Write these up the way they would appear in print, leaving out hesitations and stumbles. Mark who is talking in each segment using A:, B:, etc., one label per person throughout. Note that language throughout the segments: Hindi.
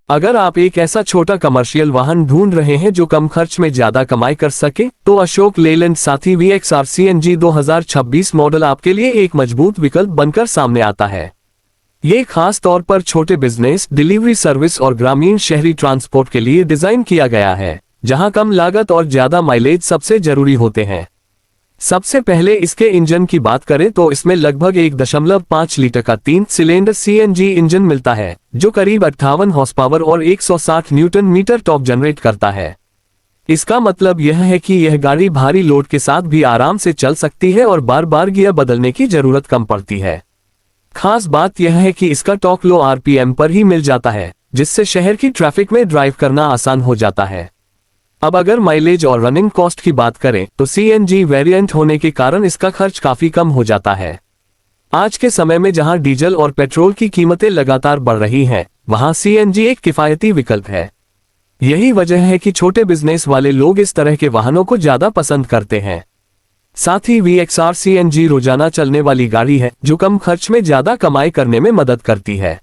A: अगर आप एक ऐसा छोटा कमर्शियल वाहन ढूंढ रहे हैं जो कम खर्च में ज्यादा कमाई कर सके, तो अशोक लेलैंड साथी VXR CNG 2026 मॉडल आपके लिए एक मजबूत विकल्प बनकर सामने आता है। ये खास तौर पर छोटे बिजनेस, डिलीवरी सर्विस और ग्रामीण शहरी ट्रांसपोर्ट के लिए डिजाइन किया गया है, जहां कम लागत और ज्यादा माइलेज सबसे जरूरी होते हैं। सबसे पहले इसके इंजन की बात करें तो इसमें लगभग 1.5 लीटर का 3 सिलेंडर CNG इंजन मिलता है, जो करीब 58 हॉर्स पावर और 160 न्यूटन मीटर टॉर्क जनरेट करता है। इसका मतलब यह है कि यह गाड़ी भारी लोड के साथ भी आराम से चल सकती है और बार बार गियर बदलने की जरूरत कम पड़ती है। खास बात यह है कि इसका टॉर्क लो RPM पर ही मिल जाता है, जिससे शहर की ट्रैफिक में ड्राइव करना आसान हो जाता है। अब अगर माइलेज और रनिंग कॉस्ट की बात करें तो CNG वेरिएंट होने के कारण इसका खर्च काफी कम हो जाता है। आज के समय में जहां डीजल और पेट्रोल की कीमतें लगातार बढ़ रही हैं, वहां CNG एक किफायती विकल्प है। यही वजह है कि छोटे बिजनेस वाले लोग इस तरह के वाहनों को ज्यादा पसंद करते हैं। साथ ही VXR CNG रोजाना चलने वाली गाड़ी है, जो कम खर्च में ज्यादा कमाई करने में मदद करती है।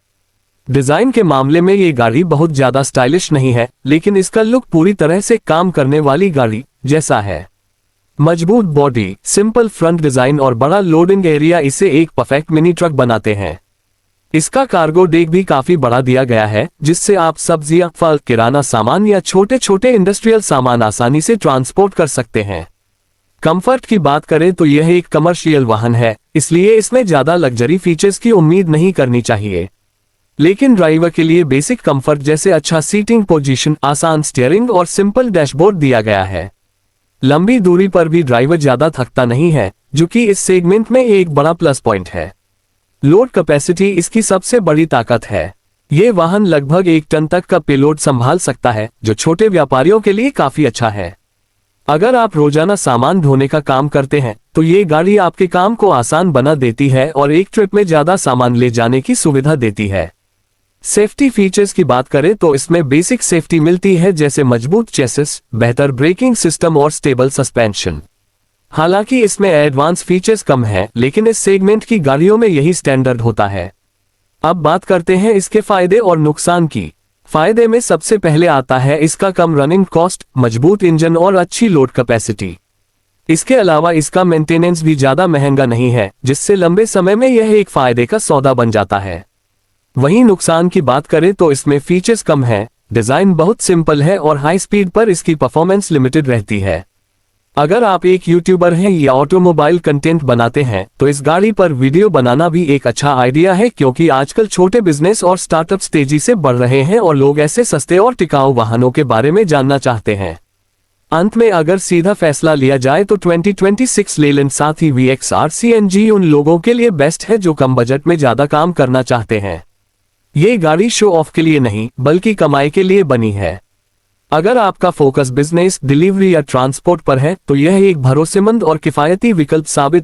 A: डिजाइन के मामले में ये गाड़ी बहुत ज्यादा स्टाइलिश नहीं है, लेकिन इसका लुक पूरी तरह से काम करने वाली गाड़ी जैसा है। मजबूत बॉडी, सिंपल फ्रंट डिजाइन और बड़ा लोडिंग एरिया इसे एक परफेक्ट मिनी ट्रक बनाते हैं। इसका कार्गो डेक भी काफी बड़ा दिया गया है, जिससे आप सब्जियां, फल, किराना सामान या छोटे छोटे इंडस्ट्रियल सामान आसानी से ट्रांसपोर्ट कर सकते हैं। कंफर्ट की बात करें तो यह एक कमर्शियल वाहन है, इसलिए इसमें ज्यादा लग्जरी फीचर्स की उम्मीद नहीं करनी चाहिए। लेकिन ड्राइवर के लिए बेसिक कंफर्ट जैसे अच्छा सीटिंग पोजीशन, आसान स्टीयरिंग और सिंपल डैशबोर्ड दिया गया है। लंबी दूरी पर भी ड्राइवर ज्यादा थकता नहीं है, जो कि इस सेगमेंट में एक बड़ा प्लस पॉइंट है। लोड कैपेसिटी इसकी सबसे बड़ी ताकत है। ये वाहन लगभग 1 टन तक का पेलोड संभाल सकता है, जो छोटे व्यापारियों के लिए काफी अच्छा है। अगर आप रोजाना सामान ढोने का काम करते हैं, तो ये गाड़ी आपके काम को आसान बना देती है और एक ट्रिप में ज्यादा सामान ले जाने की सुविधा देती है। सेफ्टी फीचर्स की बात करें तो इसमें बेसिक सेफ्टी मिलती है, जैसे मजबूत चेसिस, बेहतर ब्रेकिंग सिस्टम और स्टेबल सस्पेंशन। हालांकि इसमें एडवांस फीचर्स कम हैं, लेकिन इस सेगमेंट की गाड़ियों में यही स्टैंडर्ड होता है। अब बात करते हैं इसके फायदे और नुकसान की। फायदे में सबसे पहले आता है इसका कम रनिंग कॉस्ट, मजबूत इंजन और अच्छी लोड कैपेसिटी। इसके अलावा इसका मेंटेनेंस भी ज्यादा महंगा नहीं है, जिससे लंबे समय में यह एक फायदे का सौदा बन जाता है। वहीं नुकसान की बात करें तो इसमें फीचर्स कम हैं, डिजाइन बहुत सिंपल है और हाई स्पीड पर इसकी परफॉर्मेंस लिमिटेड रहती है। अगर आप एक यूट्यूबर हैं या ऑटोमोबाइल कंटेंट बनाते हैं, तो इस गाड़ी पर वीडियो बनाना भी एक अच्छा आइडिया है, क्योंकि आजकल छोटे बिजनेस और स्टार्टअप्स तेजी से बढ़ रहे हैं और लोग ऐसे सस्ते और टिकाऊ वाहनों के बारे में जानना चाहते हैं। अंत में अगर सीधा फैसला लिया जाए तो 2026 लेलैंड साथी VXR CNG उन लोगों के लिए बेस्ट है जो कम बजट में ज्यादा काम करना चाहते हैं। ये गाड़ी शो ऑफ के लिए नहीं, बल्कि कमाई के लिए बनी है। अगर आपका फोकस बिजनेस, डिलीवरी या ट्रांसपोर्ट पर है, तो यह एक भरोसेमंद और किफायती विकल्प साबित